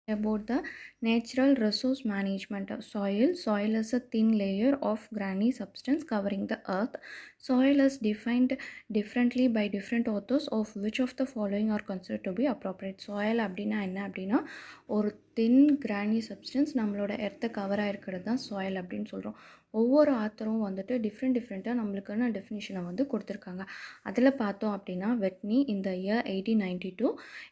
about the natural resource management of soil. Soil is a thin layer of grainy substance covering the earth. Soil is defined differently by different authors, of which of the following are considered to be appropriate. Soil அப்படின்னா என்ன அப்படின்னா ஒரு thin grainy substance நம்மளோட எர்த்தை cover ஆகிருக்கிறது தான் soil அப்படின்னு சொல்கிறோம். ஒவ்வொரு ஆத்தரும் வந்துட்டு டிஃப்ரெண்ட்டாக நம்மளுக்கான டெஃபினிஷனை வந்து கொடுத்துருக்காங்க. அதில் பார்த்தோம் அப்படின்னா வெட்னி இந்த இயர் 1892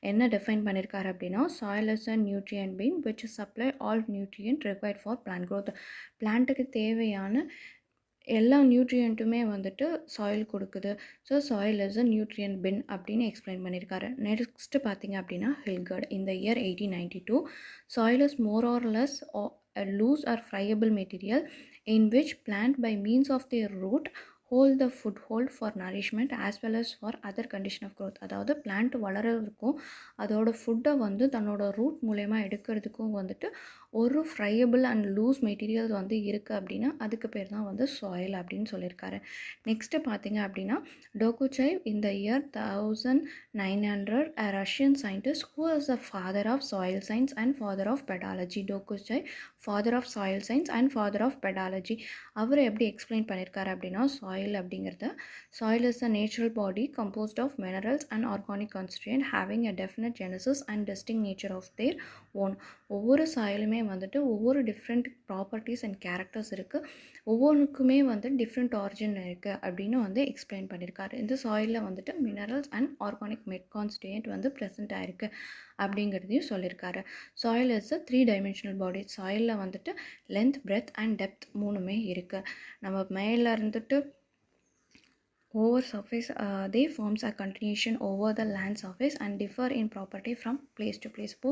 என்ன டிஃபைன் பண்ணியிருக்காரு அப்படின்னா soil is a nutrient being which supply all nutrient required for plant growth. பிளான்ட்டுக்கு தேவையான எல்லா நியூட்ரியண்ட்டுமே வந்துட்டு சாயில் கொடுக்குது. So soil is a nutrient bin அப்படின்னு எக்ஸ்பிளைன் பண்ணியிருக்காரு. நெக்ஸ்ட்டு பார்த்தீங்க அப்படின்னா ஹில்கர்ட் இந்த year 1892 soil is more or less a loose or friable material in which plant by means of their root hold the foothold for nourishment as well as for other condition of growth. அதாவது plant வளர்கிறதுக்கும் அதோட ஃபுட்டை வந்து தன்னோட root மூலயமா எடுக்கிறதுக்கும் வந்துட்டு ஒரு ஃப்ரையபிள் and loose materials வந்து இருக்குது அப்படின்னா அதுக்கு பேர் தான் வந்து சாயில் அப்படின்னு சொல்லியிருக்காரு. நெக்ஸ்ட்டு பார்த்தீங்க அப்படின்னா டோகுச்சைவ் இந்த year 1900 a Russian scientist who is the father of soil science and father of pedology. Dokuchaev father of soil science and father of pedology. அவர் எப்படி எக்ஸ்பிளைன் பண்ணியிருக்காரு அப்படின்னா சாயில் அப்படிங்கிறத soil is a natural body composed of minerals and organic constituent having a definite genesis and distinct nature of their own. ஒவ்வொரு சாயிலுமே வந்துட்டு ஒவ்வொரு different properties and characters இருக்குது. ஒவ்வொன்றுக்குமே வந்து டிஃப்ரெண்ட் ஆரிஜின் இருக்குது அப்படின்னு வந்து எக்ஸ்பிளைன் பண்ணியிருக்காரு. இந்த சாயிலில் வந்துட்டு மினரல்ஸ் அண்ட் ஆர்கானிக் மெட் கான்ஸ்டிட்யூயன்ட் வந்து ப்ரெசென்ட் ஆகிருக்கு அப்படிங்கிறதையும் சொல்லியிருக்காரு. சாயில் இஸ் அ 3 டைமென்ஷனல் பாடி. சாயிலில் வந்துட்டு லென்த், பிரெத் அண்ட் டெப்த் மூணுமே இருக்குது. நம்ம மேலே இருந்துட்டு over surface they forms a continuation over the land surface and differ in property from place to place. இப்போ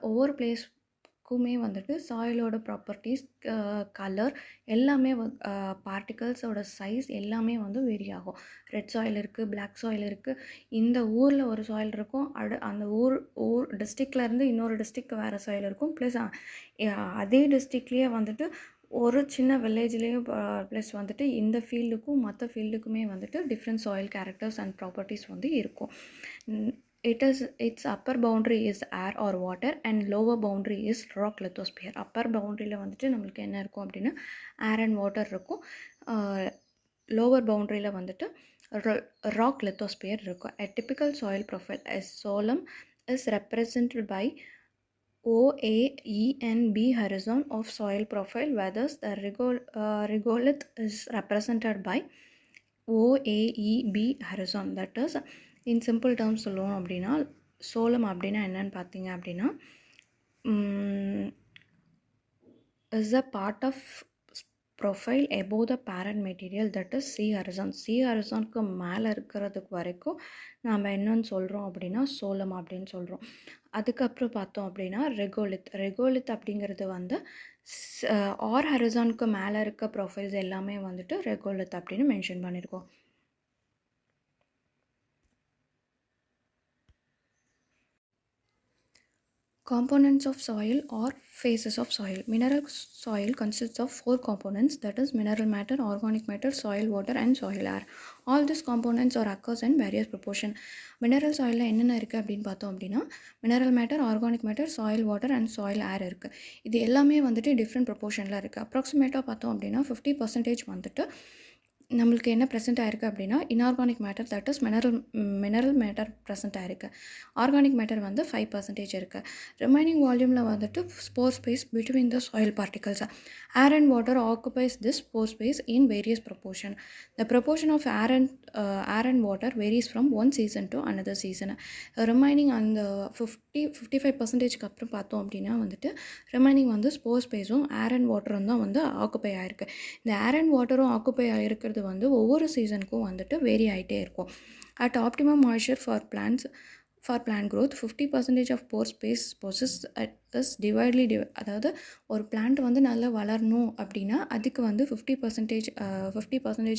ஒவ்வொரு பிளேஸ்க்குமே வந்துட்டு சாயிலோட ப்ராப்பர்ட்டிஸ், கலர் எல்லாமே பார்ட்டிகல்ஸோட சைஸ் எல்லாமே வந்து வேரி ஆகும். ரெட் சாயில் இருக்குது, பிளாக் சாயில் இருக்குது. இந்த ஊரில் ஒரு சாயில் இருக்கும், அந்த ஊர் டிஸ்ட்ரிக்ட்லேருந்து இன்னொரு டிஸ்ட்ரிக்ட் வேறு சாயில் இருக்கும். ப்ளஸ் அதே டிஸ்ட்ரிக்ட்லேயே வந்துட்டு ஒரு சின்ன வில்லேஜ்லேயும் ப்ளஸ் வந்துட்டு இந்த ஃபீல்டுக்கும் மற்ற ஃபீல்டுக்குமே வந்துட்டு different soil characters and properties வந்து இருக்கும். its upper boundary is air or water and lower boundary is rock lithosphere. Appar பவுண்ட்ரியில் வந்துட்டு நம்மளுக்கு என்ன இருக்கும் அப்படின்னா ஏர் அண்ட் வாட்டர் இருக்கும். லோவர் பவுண்ட்ரியில் வந்துட்டு ராக் லித்தோஸ்பியர் இருக்கும். A typical soil profile as soil is represented by O, A, E and B horizon of soil profile, whereas the regolith is represented by O, A, E, B horizon. That is, in simple terms சொல்லணும் அப்படின்னா சோளம் அப்படின்னா என்னன்னு பார்த்தீங்க அப்படின்னா is a part of profile above the parent material, that is C horizon. C horizonக்கு மேலே இருக்கிறதுக்கு வரைக்கும் நாம் என்னன்னு சொல்கிறோம் அப்படின்னா சோளம் அப்படின்னு சொல்கிறோம். அதுக்கப்புறம் பார்த்தோம் அப்படின்னா ரெகோலித் அப்படிங்கிறது வந்து ஆர் ஹரிசானுக்கு மேலே இருக்க ப்ரொஃபைல்ஸ் எல்லாமே வந்துட்டு ரெகோலித் அப்படின்னு மென்ஷன் பண்ணியிருக்கோம். Components of soil or phases of soil. Mineral soil consists of 4 components, that is mineral matter, organic matter, soil water and soil air. All these components are occurs in various proportion. Mineral சாயிலில் என்னென்ன இருக்குது அப்படின்னு பார்த்தோம் அப்படின்னா mineral matter, organic matter, soil water and soil air இருக்குது. இது எல்லாமே வந்துட்டு டிஃப்ரெண்ட் ப்ரொப்போர்ஷனில் இருக்குது. அப்ராக்சிமேட்டாக பார்த்தோம் அப்படின்னா 50% வந்துட்டு நம்மளுக்கு என்ன ப்ரெசென்ட் ஆயிருக்கு அப்படின்னா inorganic matter, that is mineral matter present ஆயிருக்கு. ஆர்கானிக் மேட்டர் வந்து 5% இருக்குது. ரிமைனிங் வால்யூமில் வந்துட்டு pore space between the soil particles. Air and water occupies this pore space in various proportion. The proportion of air and water varies from one season to another season. Remaining அந்த 55%க்கு அப்புறம் பார்த்தோம் அப்படின்னா வந்துட்டு remaining வந்து spore ஸ்பேஸும் air and வாட்டரும் தான் வந்து occupy ஆகிருக்கு. இந்த ஏர் அண்ட் வாட்டரும் ஆக்குபை ஆகிருக்கிறது வந்து ஒவ்வொரு சீசனுக்கும் வந்துட்டு வேரி ஆகிட்டே இருக்கும். At optimum moisture for plant growth 50% of pore space possessed is அதாவது ஒரு பிளான்ட் வந்து நல்லா வளரணும் அப்படின்னா அதுக்கு வந்து 50%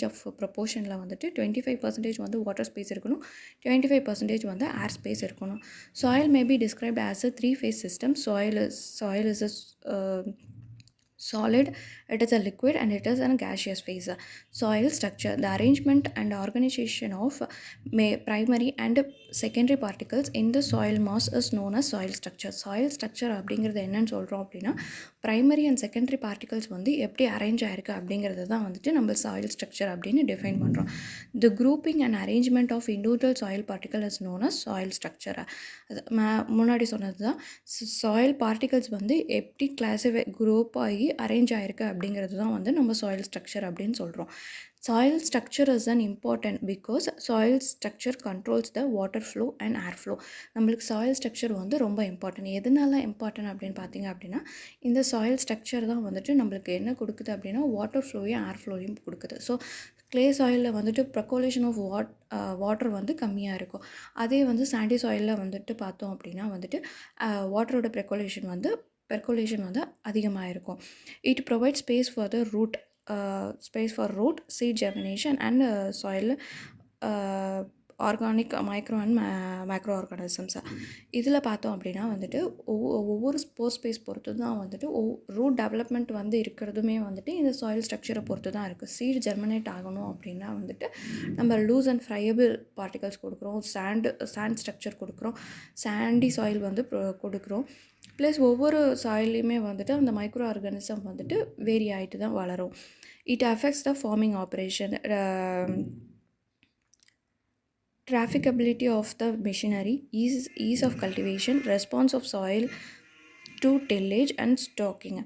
ஆஃப் ப்ரொப்போர்ஷனில் வந்துட்டு 25% வந்து வாட்டர் ஸ்பேஸ் இருக்கணும், 25% வந்து ஏர் ஸ்பேஸ் இருக்கணும். Soil may be described as a 3-phase system. Soil is a solid, it is a liquid, and it is a gaseous phase. Soil structure, the arrangement and organization of primary and secondary particles in the soil mass is known as soil structure. Soil structure அப்படிங்கிறது என்னன்னு சொல்கிறோம் அப்படின்னா primary and secondary particles வந்து எப்படி arrange ஆயிருக்கு அப்படிங்கிறது தான் வந்துட்டு நம்ம சாயில் ஸ்ட்ரக்சர் அப்படின்னு டிஃபைன் பண்ணுறோம். The grouping and arrangement of individual soil particle is known as soil structure. அது முன்னாடி சொன்னது தான். சாயில் பார்ட்டிகல்ஸ் வந்து எப்படி குரூப் ஆகி அரேஞ்ச் ஆயிருக்கு அப்படிங்கிறது தான் வந்து நம்ம சாயில் ஸ்ட்ரக்சர் அப்படின்னு சொல்கிறோம். Soil structure is an important because soil structure controls the water flow and air flow. நம்மளுக்கு soil structure வந்து ரொம்ப இம்பார்ட்டன்ட். எதனால இம்பார்ட்டன்ட் அப்படின்னு பார்த்தீங்க அப்படின்னா இந்த soil structure தான் வந்துட்டு நம்மளுக்கு என்ன கொடுக்குது அப்படின்னா வாட்டர் ஃப்ளோவையும் ஏர் ஃப்ளோவையும் கொடுக்குது. ஸோ க்ளே சாயிலில் வந்துட்டு ப்ரொக்கோலேஷன் ஆஃப் வாட்டர் வந்து கம்மியாக இருக்கும். அதே வந்து சாண்டி சாயிலில் வந்துட்டு பார்த்தோம் அப்படின்னா வந்துட்டு வாட்டரோட பெர்குலேஷன் வந்து அதிகமாக இருக்கும். It provide space for the root space for root, seed germination and soil organic micro and microorganisms. இதில் பார்த்தோம் அப்படின்னா வந்துட்டு ஒவ்வொரு ஸ்போர் ஸ்பேஸ் பொறுத்து தான் வந்துட்டு ரூட் டெவலப்மெண்ட் வந்து இருக்கிறதுமே வந்துட்டு இந்த சாயில் ஸ்ட்ரக்சரை பொறுத்து தான் இருக்குது. சீட் ஜெர்மினேட் ஆகணும் அப்படின்னா வந்துட்டு நம்ம லூஸ் அண்ட் ஃப்ரையபிள் பார்ட்டிகல்ஸ் கொடுக்குறோம், சாண்ட் ஸ்ட்ரக்சர் கொடுக்குறோம், சாண்டி சாயில் வந்து கொடுக்குறோம். ப்ளஸ் ஒவ்வொரு சாயிலையுமே வந்துட்டு அந்த மைக்ரோ ஆர்கானிசம் வந்துட்டு வேரி ஆகிட்டு தான் வளரும். It affects the farming operation, trafficability of the machinery, ease of cultivation, response of soil to tillage and stocking.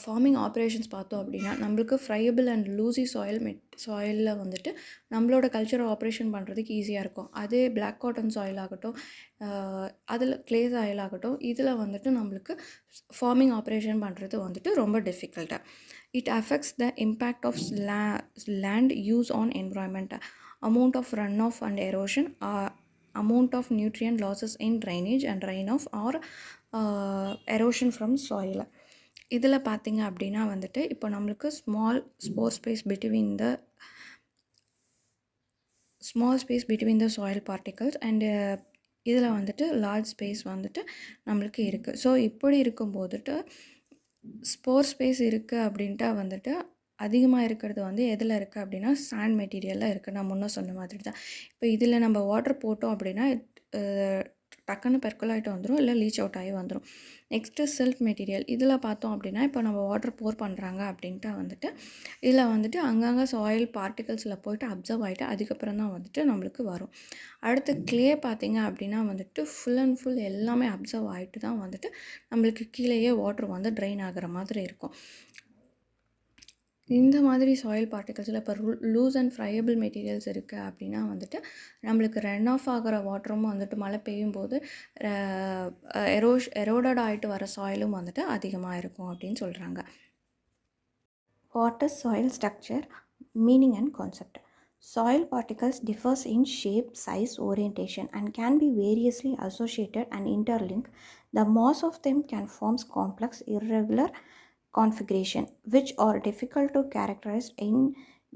Farming operations பார்த்தோம் அப்படின்னா நம்மளுக்கு ஃப்ரையபிள் அண்ட் லூசி சாயிலில் வந்துட்டு நம்மளோட கல்ச்சரை ஆப்ரேஷன் பண்ணுறதுக்கு ஈஸியாக இருக்கும். அதே பிளாக் காட்டன் சாயில் ஆகட்டும், அதில் க்ளே சாயில் ஆகட்டும், இதில் வந்துட்டு நம்மளுக்கு ஃபார்மிங் ஆப்ரேஷன் பண்ணுறது வந்துட்டு ரொம்ப டிஃபிகல்ட்டாக. It affects the impact of land use on environment, amount of runoff and erosion, amount of nutrient losses in drainage and runoff or erosion from soil. இதில் பார்த்திங்க அப்படின்னா வந்துட்டு இப்போ நம்மளுக்கு small space between the soil particles and இதில் வந்துட்டு large space வந்துட்டு நம்மளுக்கு இருக்குது. ஸோ இப்படி இருக்கும்போதுட்டு ஸ்போர் ஸ்பேஸ் இருக்குது அப்படின்ட்டு வந்துட்டு அதிகமாக இருக்கிறது வந்து எதில் இருக்குது அப்படின்னா சாண்ட் மெட்டீரியலில் இருக்குது. நான் முன்னே சொன்ன மாதிரி தான். இப்போ இதில் நம்ம வாட்டர் போட்டோம் அப்படின்னா டக்குன்னு பெர்குலேட் வந்துடும், இல்லை லீச் அவுட் ஆகி வந்துடும். நெக்ஸ்ட்டு சில்ட் மெட்டீரியல், இதில் பார்த்தோம் அப்படின்னா இப்போ நம்ம வாட்டர் போர் பண்ணுறாங்க அப்படின்ட்டு வந்துட்டு இதில் வந்துட்டு அங்கங்கே சாயில் பார்ட்டிகல்ஸில் போய்ட்டு அப்சர்வ் ஆகிட்டு அதுக்கப்புறம் தான் வந்துட்டு நம்மளுக்கு வரும். அடுத்து க்ளே பார்த்திங்க அப்படின்னா வந்துட்டு ஃபுல் அண்ட் ஃபுல் எல்லாமே அப்சர்வ் ஆகிட்டு தான் வந்துட்டு நம்மளுக்கு கீழேயே வாட்டர் வந்து ட்ரெயின் ஆகிற மாதிரி இருக்கும். இந்த மாதிரி சாயில் பார்ட்டிகல்ஸில் இப்போ லூஸ் அண்ட் ஃப்ரையபிள் மெட்டீரியல்ஸ் இருக்குது அப்படின்னா வந்துட்டு நம்மளுக்கு ரன் ஆஃப் ஆகிற வாட்டரும் வந்துட்டு மழை பெய்யும் போது எரோடட் ஆகிட்டு வர சாயிலும் வந்துட்டு அதிகமாக இருக்கும் அப்படின்னு சொல்கிறாங்க. What is soil structure, meaning and concept? Soil particles differs in shape, size, orientation and can be variously associated and interlinked. The mass of them can form complex, irregular configuration which are difficult to characterize in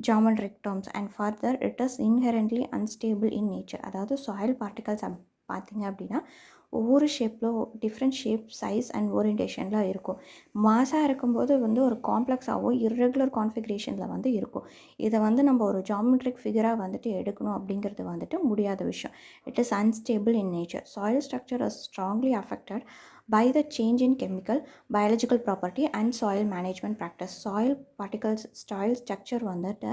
geometric terms, and further it is inherently unstable in nature. அதாவது soil particles பார்த்திங்க அப்படின்னா ஒவ்வொரு ஷேப்பில் different shape, size and ஓரியன்டேஷனில் இருக்கும். மாஸாக இருக்கும்போது வந்து ஒரு காம்ப்ளெக்ஸாகவும் irregular கான்ஃபிகரேஷனில் வந்து இருக்கும். இதை வந்து நம்ம ஒரு ஜாமெட்ரிக் ஃபிகராக வந்துட்டு எடுக்கணும் அப்படிங்கிறது வந்துட்டு முடியாத விஷயம். It is unstable in nature. Soil structure is strongly affected by the change in chemical, biological property and soil management practice. Soil particles soil structure வந்துட்டு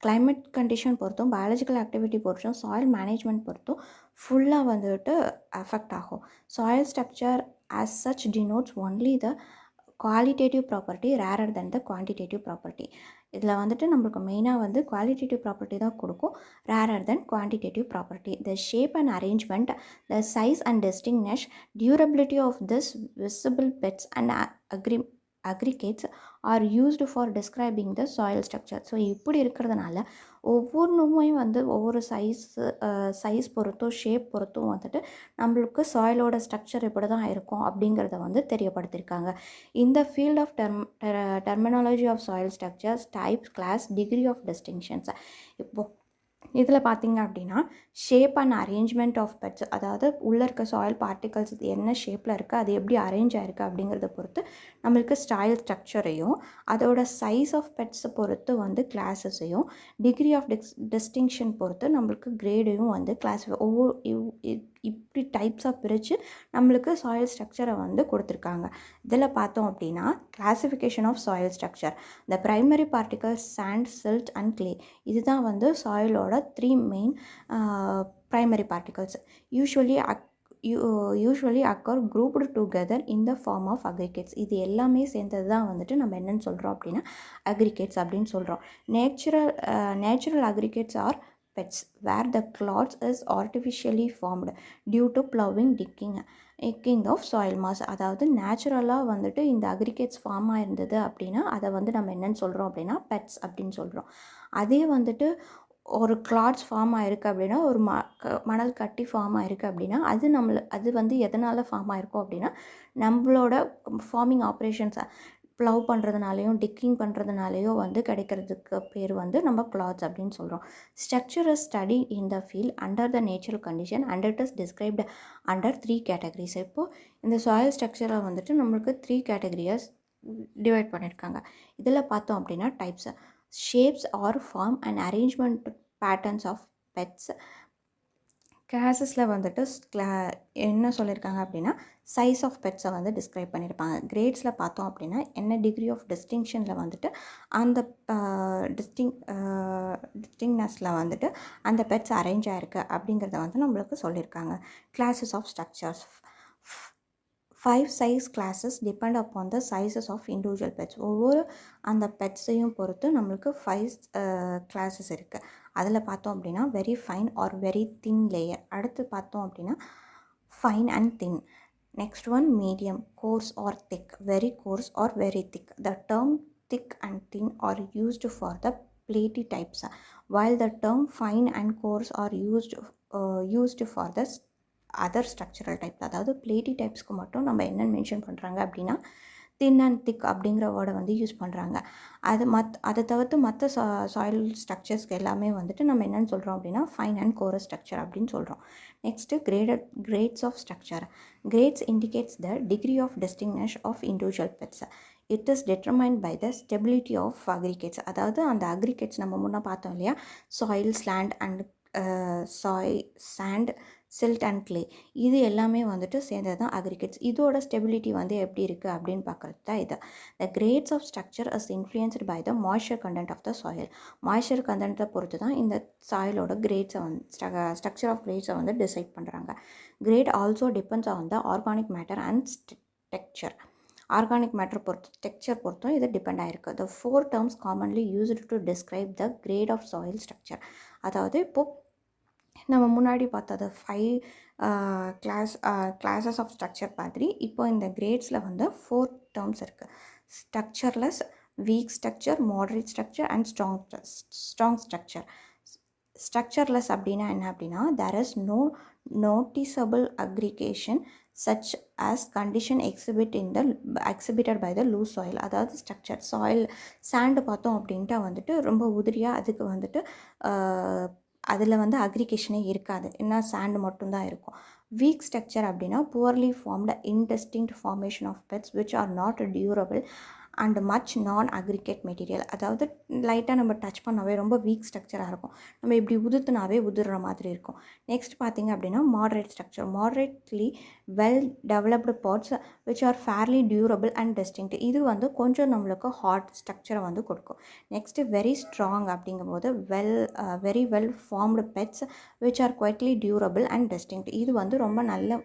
climate condition பொறுத்தும், biological activity பொறுத்தும், soil management பொறுத்தும் ஃபுல்லாக வந்துட்டு affect ஆகும். Soil structure as such denotes only the qualitative property rather than the quantitative property. இதில் வந்துட்டு நம்மளுக்கு மெயினாக வந்து குவாலிட்டேட்டிவ் ப்ராப்பர்ட்டி தான் கொடுக்கும் ரேரர் than quantitative property. The shape and arrangement, the size and distinctness, durability of this visible peds and aggregates are used for describing the soil structure. So இப்படி இருக்கிறதுனால ஒவ்வொன்றுமே வந்து ஒவ்வொரு சைஸ் பொறுத்தும் ஷேப் பொறுத்தும் வந்துட்டு நம்மளுக்கு சாயிலோட ஸ்ட்ரக்சர் இப்படி தான் இருக்கும் அப்படிங்கிறத வந்து தெரியப்படுத்தியிருக்காங்க. இந்த field of terminology of soil structures, types, class, degree of distinctions. இப்போது இதில் பார்த்தீங்க அப்படின்னா shape and arrangement of peds, அதாவது உள்ளே இருக்க சாயில் பார்ட்டிகல்ஸ் இது என்ன ஷேப்பில் இருக்குது, அது எப்படி அரேஞ்ச் ஆகிருக்கு அப்படிங்கிறத பொறுத்து நம்மளுக்கு ஸ்டைல் ஸ்ட்ரக்சரையும், அதோட சைஸ் ஆஃப் பெட்ஸை பொறுத்து வந்து கிளாஸஸையும், டிகிரி ஆஃப் டிஸ்டிங்ஷன் பொறுத்து நம்மளுக்கு கிரேடையும் வந்து ஒவ்வொரு இப்படி டைப்ஸாக பிரித்து நம்மளுக்கு சாயில் ஸ்ட்ரக்சரை வந்து கொடுத்துருக்காங்க. இதில் பார்த்தோம் அப்படின்னா classification of soil structure, the primary particles sand, silt and clay, இதுதான் வந்து சாயிலோட 3 main primary particles usually occur grouped together in the form of aggregates. இது எல்லாமே சேர்ந்தது தான் வந்துட்டு நம்ம என்னன்னு சொல்கிறோம் அப்படின்னா aggregates அப்படின்னு சொல்கிறோம். Natural aggregates are pets where the clods is artificially formed due to ploughing, digging of soil mass. அதாவது நேச்சுரலாக வந்துட்டு இந்த அக்ரிகேட்ஸ் ஃபார்ம் ஆயிருந்தது அப்படின்னா அதை வந்து நம்ம என்னன்னு சொல்கிறோம் அப்படின்னா பெட்ஸ் அப்படின்னு சொல்கிறோம். அதே வந்துட்டு ஒரு கிளாட்ஸ் ஃபார்ம் ஆகிருக்கு அப்படின்னா, ஒரு மணல் கட்டி ஃபார்ம் ஆகிருக்கு அப்படின்னா, அது வந்து எதனால் ஃபார்ம் ஆகிருக்கும் அப்படின்னா நம்மளோட ஃபார்மிங் ஆப்ரேஷன்ஸை ப்ளவ் பண்ணுறதுனாலையும் டிக்கிங் பண்ணுறதுனாலையோ வந்து கிடைக்கிறதுக்கு பேர் வந்து நம்ம கிளாத்ஸ் அப்படின்னு சொல்கிறோம். Structure is study in the field under the natural condition and it is described under 3 categories. இப்போது இந்த சாயில் ஸ்ட்ரக்சரை வந்துட்டு நம்மளுக்கு 3 கேட்டகரியாக டிவைட் பண்ணியிருக்காங்க. இதில் பார்த்தோம் அப்படின்னா types, shapes or form and arrangement patterns of pets. கிளாஸஸில் வந்துட்டு என்ன சொல்லியிருக்காங்க அப்படின்னா சைஸ் ஆஃப் பெட்ஸை வந்து டிஸ்கிரைப் பண்ணியிருப்பாங்க. கிரேட்ஸில் பார்த்தோம் அப்படின்னா என்ன டிகிரி ஆஃப் டிஸ்டிங்ஷனில் வந்துட்டு அந்த டிஸ்டிங்னஸில் வந்துட்டு அந்த பெட்ஸ் அரேஞ்ச் ஆகிருக்கு அப்படிங்கிறத வந்து நம்மளுக்கு சொல்லியிருக்காங்க. Classes of structures, 5 size classes depend upon the sizes of individual pets. ஒவ்வொரு அந்த பெட்ஸையும் பொறுத்து நம்மளுக்கு 5 classes இருக்குது. அதில் பார்த்தோம் அப்படின்னா very fine or very thin layer, அடுத்து பார்த்தோம் அப்படின்னா fine and thin, next one medium, coarse or thick, very coarse or very thick. The term thick and thin are used for the platy types while the term fine and coarse are used for the other structural type. அதாவது பிளேட்டி டைப்ஸ்க்கு மட்டும் நம்ம என்னென்னு mention பண்ணுறாங்க அப்படின்னா தின் and திக் அப்படிங்கிற வேர்டை வந்து use பண்ணுறாங்க. அதை தவிர்த்து மற்ற சாயில் ஸ்ட்ரக்சர்ஸ்க்கு எல்லாமே வந்துட்டு நம்ம என்னென்னு சொல்கிறோம் அப்படின்னா ஃபைன் அண்ட் கோரஸ் ஸ்ட்ரக்சர் அப்படின்னு சொல்கிறோம். Next grades of structure. Grades indicates the degree of distinctness of individual peds. It is determined by the stability of aggregates. அதாவது அந்த அக்ரிகேட்ஸ் நம்ம முன்னே பார்த்தோம் இல்லையா, சாயில், ஸ்லாண்ட் and sand, silt and clay, இது எல்லாமே வந்துட்டு சேர்ந்தது தான் அக்ரிகேட்ஸ். இதோட ஸ்டெபிலிட்டி வந்து எப்படி இருக்குது அப்படின்னு பார்க்குறது தான் இது. The grades of structure is influenced by the moisture content of the soil. Moisture கண்டென்ட்டை பொறுத்து தான் இந்த சாயிலோட கிரேட்ஸை வந்து ஸ்ட்ரக்சர் ஆஃப் கிரேட்ஸை வந்து டிசைட் பண்ணுறாங்க. Grade also depends on the organic matter and texture. Organic matter பொறுத்து டெக்ஸ்சர் பொறுத்தும் இது டிபெண்ட் ஆகிருக்கு. The 4 terms commonly used to describe the grade of soil structure. அதாவது இப்போது நம்ம முன்னாடி பார்த்தது 5 கிளாஸஸ் ஆஃப் ஸ்ட்ரக்சர் மாதிரி இப்போ இந்த கிரேட்ஸில் வந்து 4 terms இருக்குது. Structureless, weak structure, moderate structure and strong structure. Structureless அப்படின்னா என்ன அப்படின்னா there is no noticeable aggregation such as condition exhibited by the loose soil. அதாவது ஸ்ட்ரக்சர் சாயில் சாண்டு பார்த்தோம் அப்படின்ட்டு வந்துட்டு ரொம்ப உதிரியாக அதுக்கு வந்துட்டு அதில் வந்து அக்ரிகேஷனே இருக்காது, என்ன சாண்டு மட்டும்தான் இருக்கும். வீக் ஸ்ட்ரக்சர் அப்படின்னா poorly formed indistinct formation of peds which are not durable and much non aggregate material. அதாவது லைட்டாக நம்ம டச் பண்ணாவே ரொம்ப வீக் ஸ்ட்ரக்சராக இருக்கும், நம்ம இப்படி உதிர்த்துனாவே உதிர்ற மாதிரி இருக்கும். நெக்ஸ்ட் பார்த்திங்க அப்படின்னா moderate structure. Moderately well developed parts which are fairly durable and distinct. இது வந்து கொஞ்சம் நம்மளுக்கு ஹார்ட் ஸ்ட்ரக்சரை வந்து கொடுக்கும். நெக்ஸ்ட்டு வெரி ஸ்ட்ராங் அப்படிங்கும்போது very well formed peds which are quitely durable and distinct. இது வந்து ரொம்ப நல்ல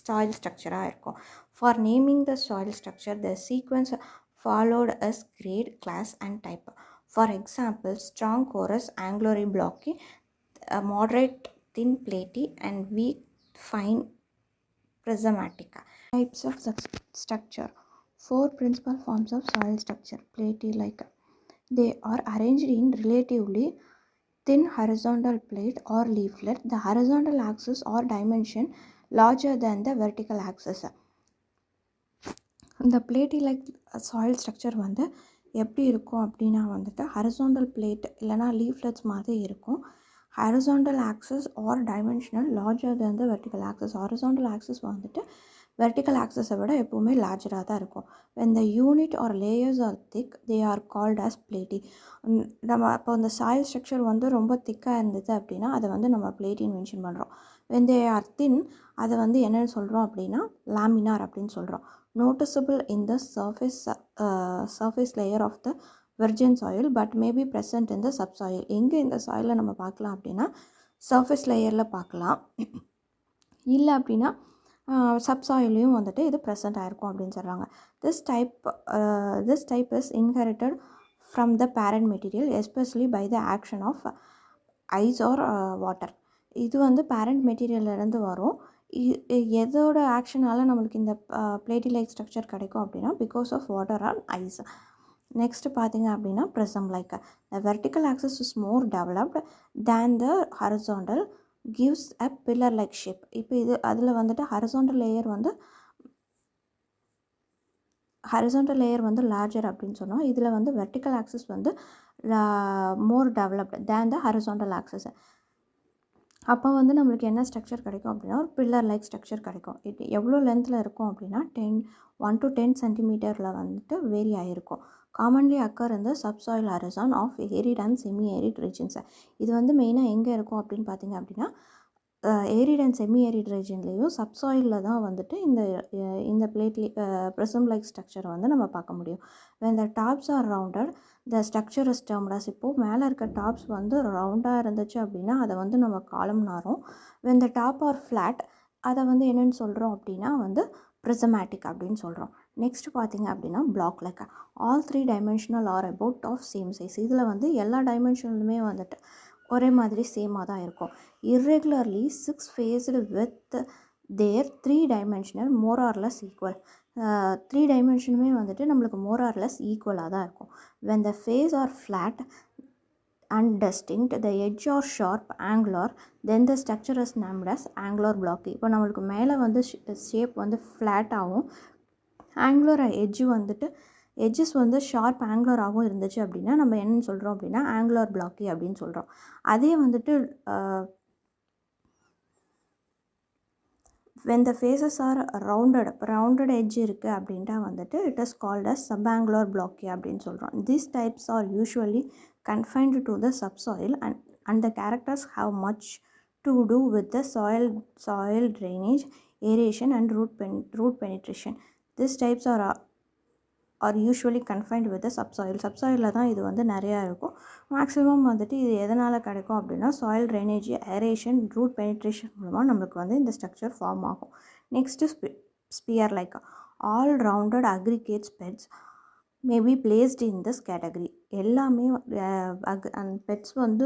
சாயில் ஸ்ட்ரக்சராக இருக்கும். For naming the soil structure, the sequence followed is grade, class and type. For example, strong porous angulary blocky, moderate thin platy and weak fine prismatic. Types of structure. 4 principal forms of soil structure. Platy-like. They are arranged in relatively thin horizontal plate or leaflet. The horizontal axis or dimension larger than the vertical axis. இந்த பிளேட்டி like soil structure எப்படி இருக்கும் அப்படின்னா வந்துட்டு horizontal plate இல்லைனா leaflets மாதிரி இருக்கும். horizontal axis or dimensional larger than the vertical axis. Horizontal axis வந்துட்டு vertical axis விட எப்பவுமே larger-ஆ தான் இருக்கும். When the unit or layers are thick, they are called as platy. நம்ம அப்போ அந்த soil structure வந்து ரொம்ப திக்காக இருந்தது அப்படின்னா அதை வந்து நம்ம platy மென்ஷன் பண்ணுறோம். When they are thin, அதை வந்து என்னென்னு சொல்கிறோம் அப்படின்னா laminar அப்படின்னு சொல்கிறோம். Noticeable in the surface layer of the virgin soil but may be present in the subsoil. எங்கே இந்த சாயிலில் நம்ம பார்க்கலாம் அப்படின்னா சர்ஃபேஸ் லேயரில் பார்க்கலாம், இல்லை அப்படின்னா சப்சாயிலையும் வந்துட்டு இது ப்ரெசென்ட் ஆகிருக்கும் அப்படின்னு சொல்கிறாங்க. This type is inherited from the parent material especially by the action of ice or water. இது வந்து பேரண்ட் மெட்டீரியல்லேருந்து வரும். எதோட ஆக்ஷனால் நம்மளுக்கு இந்த பிளேட்டி லைக் ஸ்ட்ரக்சர் கிடைக்கும் அப்படின்னா because of water or ice. Next பார்த்திங்க அப்படின்னா prism like the vertical axis is more developed than the horizontal gives a pillar like shape. இப்போ இது அதில் வந்துட்டு ஹரிசாண்டல் லேயர் வந்து லார்ஜர் அப்படின்னு சொன்னோம். இதில் வந்து வெர்டிக்கல் ஆக்சஸ் வந்து more developed than the horizontal axes. அப்போ வந்து நம்மளுக்கு என்ன ஸ்ட்ரக்சர் கிடைக்கும் அப்படின்னா ஒரு பில்லர் லைக் ஸ்ட்ரக்சர் கிடைக்கும். இது எவ்வளோ லென்த்தில் இருக்கும் அப்படின்னா 1 to 10 சென்டிமீட்டரில் வந்துட்டு வேரி ஆகிருக்கும். காமன்லி அக்கர் இந்த subsoil horizon of arid and semi arid ரீஜன்ஸை. இது வந்து மெயினாக எங்கே இருக்கும் அப்படின்னு பார்த்தீங்க அப்படின்னா ஏரிட் அண்ட் செமி ஏரிட் ரீஜன்லேயும் சப்சாயிலில் தான் வந்துட்டு இந்த பிளேட்லி ப்ரிசம் லைக் ஸ்ட்ரக்சர் வந்து நம்ம பார்க்க முடியும். when the tops are rounded the structure is termed as. இப்போது மேலே இருக்க டாப்ஸ் வந்து ரவுண்டாக இருந்துச்சு அப்படின்னா அதை வந்து நம்ம காலம்னாரும். when the top are flat அதை வந்து என்னென்னு சொல்கிறோம் அப்படின்னா வந்து ப்ரிசமேட்டிக் அப்படின்னு சொல்கிறோம். நெக்ஸ்ட் பார்த்திங்க அப்படின்னா block like all 3 dimensional are about of same size. இதில் வந்து எல்லா டைமென்ஷன்லுமே வந்துட்டு ஒரே மாதிரி சேமாக தான் இருக்கும். irregularly 6 faced with their 3 dimensional more or less equal. 3 டைமென்ஷனுமே வந்துட்டு நம்மளுக்கு more or less ஈக்குவலாக தான் இருக்கும். when the face are flat and distinct, the edge are sharp angular, then the structure is named as angular block. இப்போ நம்மளுக்கு மேலே வந்து shape வந்து ஃப்ளாட்டாகவும் ஆங்குலர் எட்ஜஸ் வந்து ஷார்ப் ஆங்குலராகவும் இருந்துச்சு அப்படின்னா நம்ம என்னன்னு சொல்கிறோம் அப்படின்னா ஆங்குலர் பிளாக்கி அப்படின்னு சொல்கிறோம். அதே வந்துட்டு when the faces are rounded edge இருக்குது அப்படின்ட்டா வந்துட்டு it is called as subangular blocky அப்படின்னு சொல்கிறோம். These types are usually confined to the subsoil and the characters have much to do with the soil drainage, aeration and root penetration. These types are usually confined with the subsoil. சப்சாயிலில் தான் இது வந்து நிறையா இருக்கும். Maximum வந்துட்டு இது எதனால் கிடைக்கும் அப்படின்னா soil drainage, aeration, root penetration மூலமாக நம்மளுக்கு வந்து இந்த ஸ்ட்ரக்சர் ஃபார்ம் ஆகும். Next sphere like all rounded aggregates peds may be placed in this category. எல்லாமே பெட்ஸ் வந்து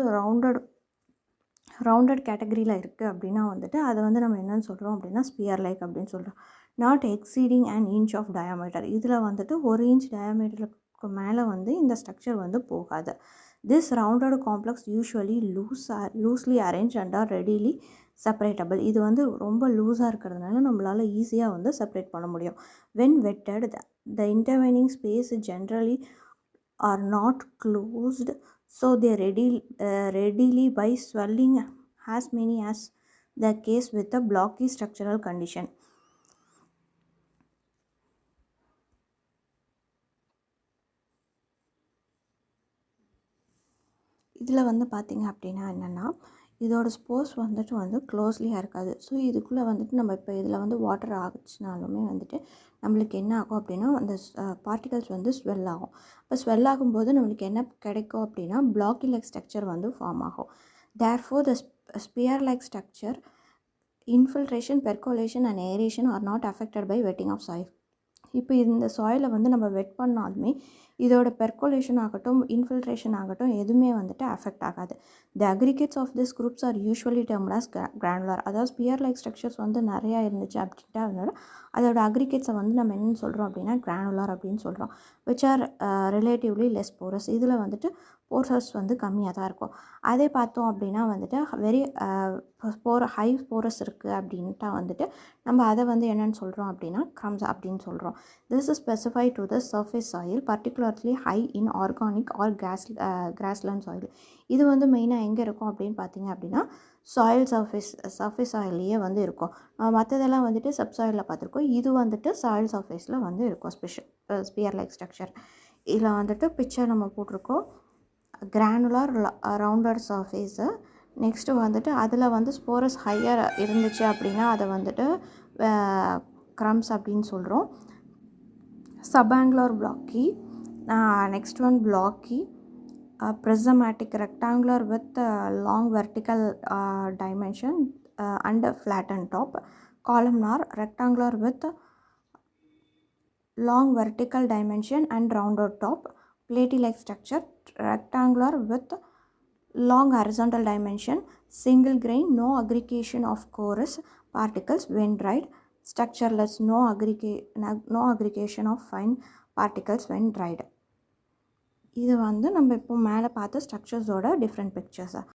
ரவுண்டட் கேட்டகரியில் இருக்குது அப்படின்னா வந்துட்டு அதை வந்து நம்ம என்னென்னு சொல்கிறோம் அப்படின்னா ஸ்பியர் லைக் அப்படின்னு சொல்கிறோம். Not exceeding an inch of diameter. இதில் வந்துட்டு 1 inch டயாமீட்டருக்கு மேலே வந்து இந்த ஸ்ட்ரக்சர் வந்து போகாது. This rounded complex usually loosely arrange and are readily separable. இது வந்து ரொம்ப லூஸாக இருக்கிறதுனால நம்மளால் ஈஸியாக வந்து செப்பரேட் பண்ண முடியும். when wetted the intervening space generally are not closed, so they readily by swelling as many as the case with the blocky structural condition. இதில் வந்து பார்த்திங்க அப்படின்னா என்னென்னா இதோட ஸ்போர்ஸ் வந்துட்டு க்ளோஸ்லியாக இருக்காது. ஸோ இதுக்குள்ளே வந்துட்டு நம்ம இப்போ இதில் வந்து வாட்டர் ஆச்சுனாலுமே வந்துட்டு நம்மளுக்கு என்ன ஆகும் அப்படின்னா அந்த பார்ட்டிகல்ஸ் வந்து ஸ்வெல் ஆகும். இப்போ ஸ்வெல் ஆகும்போது நம்மளுக்கு என்ன கிடைக்கும் அப்படின்னா பிளாக்கி லைக் ஸ்ட்ரக்சர் வந்து ஃபார்ம் ஆகும். Therefore the sphere like structure infiltration, percolation and aeration are not affected by wetting of soil. இப்போ இந்த சாயிலை வந்து நம்ம வெட் பண்ணாலுமே இதோட பெர்கோலேஷன் ஆகட்டும், இன்ஃபில்ட்ரேஷன் ஆகட்டும் எதுவுமே வந்துட்டு அஃபெக்ட் ஆகாது. The aggregates of this groups are usually termed as granular. அதாவது ஸ்பியர் லைக் ஸ்ட்ரக்சர்ஸ் வந்து நிறையா இருந்துச்சு அப்படின்ட்டு அதோட அக்ரிகேட்ஸை வந்து நம்ம என்னென்னு சொல்கிறோம் அப்படின்னா கிரானுலர் அப்படின்னு சொல்கிறோம். Which are relatively less porous. இதில் வந்துட்டு போரஸ் வந்து கம்மியாக தான் இருக்கும். அதே பார்த்தோம் அப்படின்னா வந்துட்டு வெரி ஹை போரஸ் இருக்குது அப்படின்ட்டா வந்துட்டு நம்ம அதை வந்து என்னென்னு சொல்கிறோம் அப்படின்னா க்ரம்ஸ் அப்படின்னு சொல்கிறோம். This is specified to the surface soil, particularly particularly high in organic or grassland soil. இது வந்து மெயினாக எங்கே இருக்கும் அப்படின்னு பார்த்தீங்க அப்படின்னா சாயில் சர்ஃபேஸ் சாயிலையே வந்து இருக்கும். மற்றதெல்லாம் வந்துட்டு சப்சாயிலில் பார்த்துருக்கோம். இது வந்துட்டு சாயில் சர்ஃபேஸில் வந்து இருக்கும். Sphere like structure. இதில் வந்துட்டு பிக்சர் நம்ம போட்டிருக்கோம். Granular rounded surface. நெக்ஸ்ட்டு வந்துட்டு அதில் வந்து ஸ்போரஸ் ஹையர் இருந்துச்சு அப்படின்னா அதை வந்துட்டு க்ரம்ஸ் அப்படின்னு சொல்கிறோம். Subangular blocky. Next one blocky. Prismatic rectangular with long vertical dimension and flattened top. Columnar rectangular with long vertical dimension and rounded top. Platy-like structure rectangular with long horizontal dimension, single grain, no aggregation of coarse particles when dried. Structureless, no aggregation of fine particles when dried. இது வந்து நம்ம இப்போ மேலே பார்த்த ஸ்ட்ரக்சர்ஸோட different பிக்சர்ஸாக.